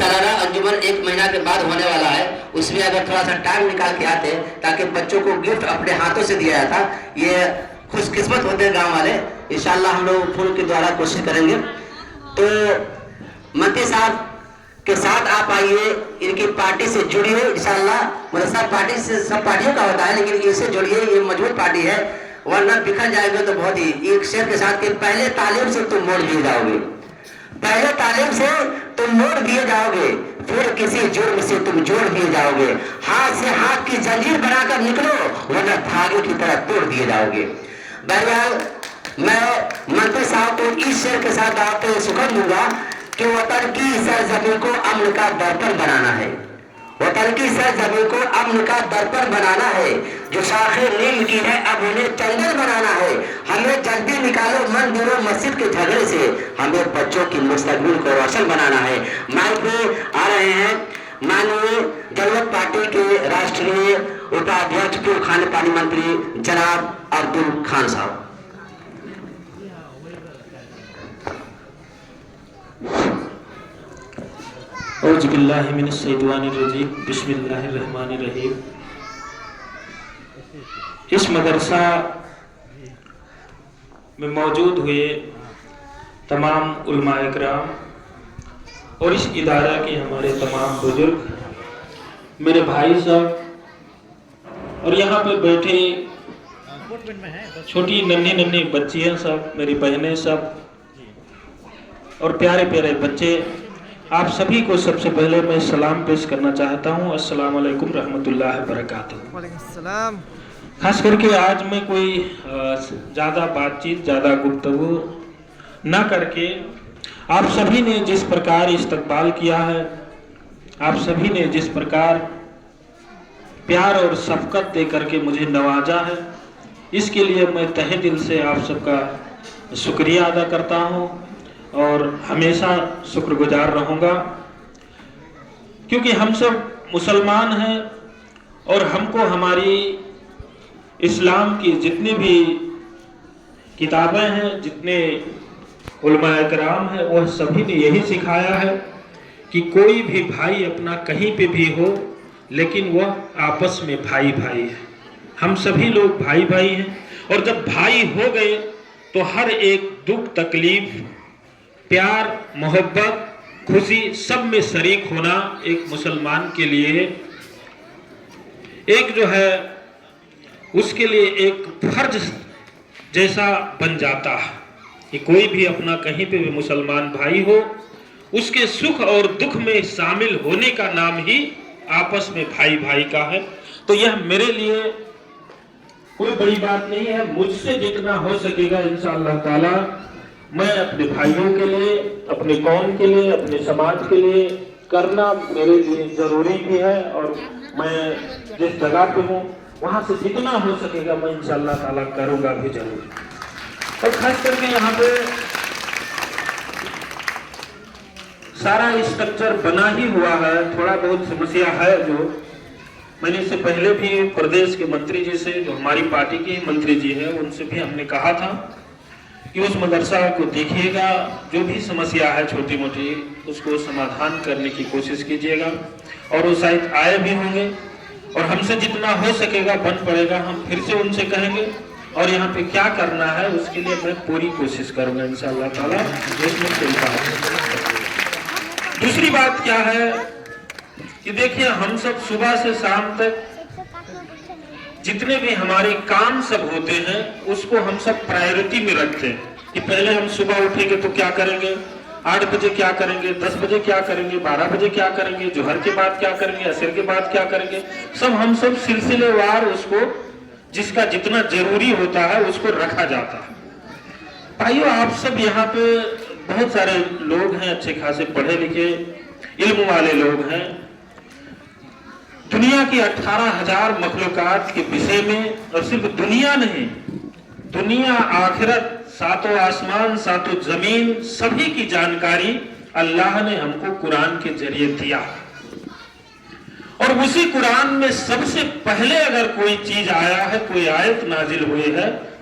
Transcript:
سالانہ انجمن 1 مہینہ کے بعد ہونے والا ہے، اس میں اگر تھوڑا سا ٹائم نکال کے آتے تاکہ بچوں کو گفٹ اپنے ہاتھوں سے دیا جاتا، یہ خوش قسمت ہوتے ہیں گاؤں والے. انشاءاللہ ہم لوگ پھول کے دوارا کوشش کریں گے. تو منتری صاحب کے ساتھ آپ آئیے، ان کی پارٹی سے جڑیے انشاءاللہ. مدرسہ پارٹی سے سب پارٹیوں کا ہوتا ہے لیکن ان سے جڑیے، یہ مضبوط پارٹی ہے، ورنہ بکھر جائے گا تو بہت ہی. ایک شعر کے ساتھ کہ پہلے تعلیم سے تم موڑ دیے جاؤ گے، پہلے تعلیم سے تم موڑ دیے جاؤ گے، پھر کسی جرم سے تم جوڑ دیے جاؤ گے. ہاتھ سے ہاتھ کی زنجیر بنا کر نکلو ورنہ دھاگے کی طرح توڑ دیے جاؤ گے. بہرحال میں منتری صاحب کو اس شعر کے ساتھ آپ سکھن دوں گا کہ وطن کی سرزمین کو امن کا درپن بنانا ہے، وطن کی سرزمین کو امن کا درپن بنانا ہے. جو شاخیں نیم کی ہے اب انہیں جنگل بنانا ہے. ہمیں جلدی نکالو مندر و مسجد کے جھگڑے سے، ہمیں بچوں کی مستقبل کو روشن بنانا ہے. مائک پہ آ رہے ہیں مانوی جنوت پارٹی کے راشٹریہ اپادھیکش پور کھانے پانی منتری جناب عبدل خان صاحب. اعوذ باللہ من الشیطان الرجیم، بسم اللہ الرحمن الرحیم. اس مدرسہ میں موجود ہوئے تمام علماء اکرام اور اس ادارہ کے ہمارے تمام بزرگ، میرے بھائی صاحب اور یہاں پہ بیٹھے چھوٹی ننھی بچیاں سب، میری بہنیں سب اور پیارے پیارے بچے، آپ سبھی کو سب سے پہلے میں سلام پیش کرنا چاہتا ہوں. السلام علیکم رحمۃ اللہ وبرکاتہ. وعلیکم السلام. خاص کر کے آج میں کوئی زیادہ بات چیت، زیادہ گفتگو نہ کر کے، آپ سبھی نے جس پرکار استقبال کیا ہے، آپ سبھی نے جس پرکار پیار اور شفقت دے کر کے مجھے نوازا ہے، اس کے لیے میں تہہ دل سے آپ سب کا شکریہ ادا کرتا ہوں اور ہمیشہ شکر گزار رہوں گا. کیونکہ ہم سب مسلمان ہیں اور ہم کو ہماری اسلام کی جتنی بھی کتابیں ہیں، جتنے علماء کرام ہیں، وہ سبھی نے یہی سکھایا ہے کہ کوئی بھی بھائی اپنا کہیں پہ بھی ہو لیکن وہ آپس میں بھائی بھائی ہے. ہم سبھی لوگ بھائی بھائی ہیں اور جب بھائی ہو گئے تو ہر ایک دکھ تکلیف، پیار، محبت، خوشی سب میں شریک ہونا ایک مسلمان کے لیے ایک جو ہے اس کے لیے ایک فرض جیسا بن جاتا ہے کہ کوئی بھی اپنا کہیں پہ بھی مسلمان بھائی ہو، اس کے سکھ اور دکھ میں شامل ہونے کا نام ہی آپس میں بھائی بھائی کا ہے. تو یہ میرے لیے کوئی بڑی بات نہیں ہے. مجھ سے جتنا ہو سکے گا انشاءاللہ تعالی میں اپنے بھائیوں کے لیے، اپنے قوم کے لیے، اپنے سماج کے لیے کرنا میرے لیے ضروری بھی ہے. اور میں جس جگہ پہ ہوں وہاں سے جتنا ہو سکے گا میں انشاءاللہ تعالیٰ کروں گا بھی ضرور. اور خاص کر کے یہاں پہ سارا اسٹرکچر بنا ہی ہوا ہے، تھوڑا بہت سمسیا ہے جو میں نے اس سے پہلے بھی پردیش کے منتری جی سے، جو ہماری پارٹی کے منتری جی ہیں، ان سے بھی ہم نے کہا تھا کہ اس مدرسہ کو دیکھیے گا، جو بھی سمسیا ہے چھوٹی موٹی اس کو سمادھان کرنے کی کوشش کیجیے گا. اور وہ شاید آئے بھی ہوں گے اور ہم سے جتنا ہو سکے گا بن پڑے گا ہم پھر سے ان سے کہیں گے اور یہاں پہ کیا کرنا ہے اس کے لیے میں پوری کوشش کروں گا انشاءاللہ تعالیٰ. دوسری بات کیا ہے کہ دیکھیے ہم سب صبح سے شام تک جتنے بھی ہمارے کام سب ہوتے ہیں اس کو ہم سب پرائیورٹی میں رکھتے ہیں کہ پہلے ہم صبح اٹھیں گے تو کیا کریں گے، 8 بجے کیا کریں گے، 10 بجے کیا کریں گے، 12 بجے کیا کریں گے، ظہر کے بعد کیا کریں گے، عصر کے بعد کیا کریں گے. ہم سب سلسلے وار اس کو جس کا جتنا ضروری ہوتا ہے اس کو رکھا جاتا ہے. بھائیو آپ سب یہاں پہ بہت سارے لوگ ہیں، اچھے خاصے پڑھے لکھے علم والے لوگ ہیں. دنیا کی 18,000 مخلوقات کے وشے میں، اور صرف دنیا نہیں، دنیا آخرت، ساتوں آسمان، ساتوں زمین، سبھی کی جانکاری اللہ نے ہم کو قرآن کے ذریعے دیا. اور اسی قرآن میں سب سے پہلے اگر کوئی چیز آیا ہے، کوئی آیت نازل ہوئی ہے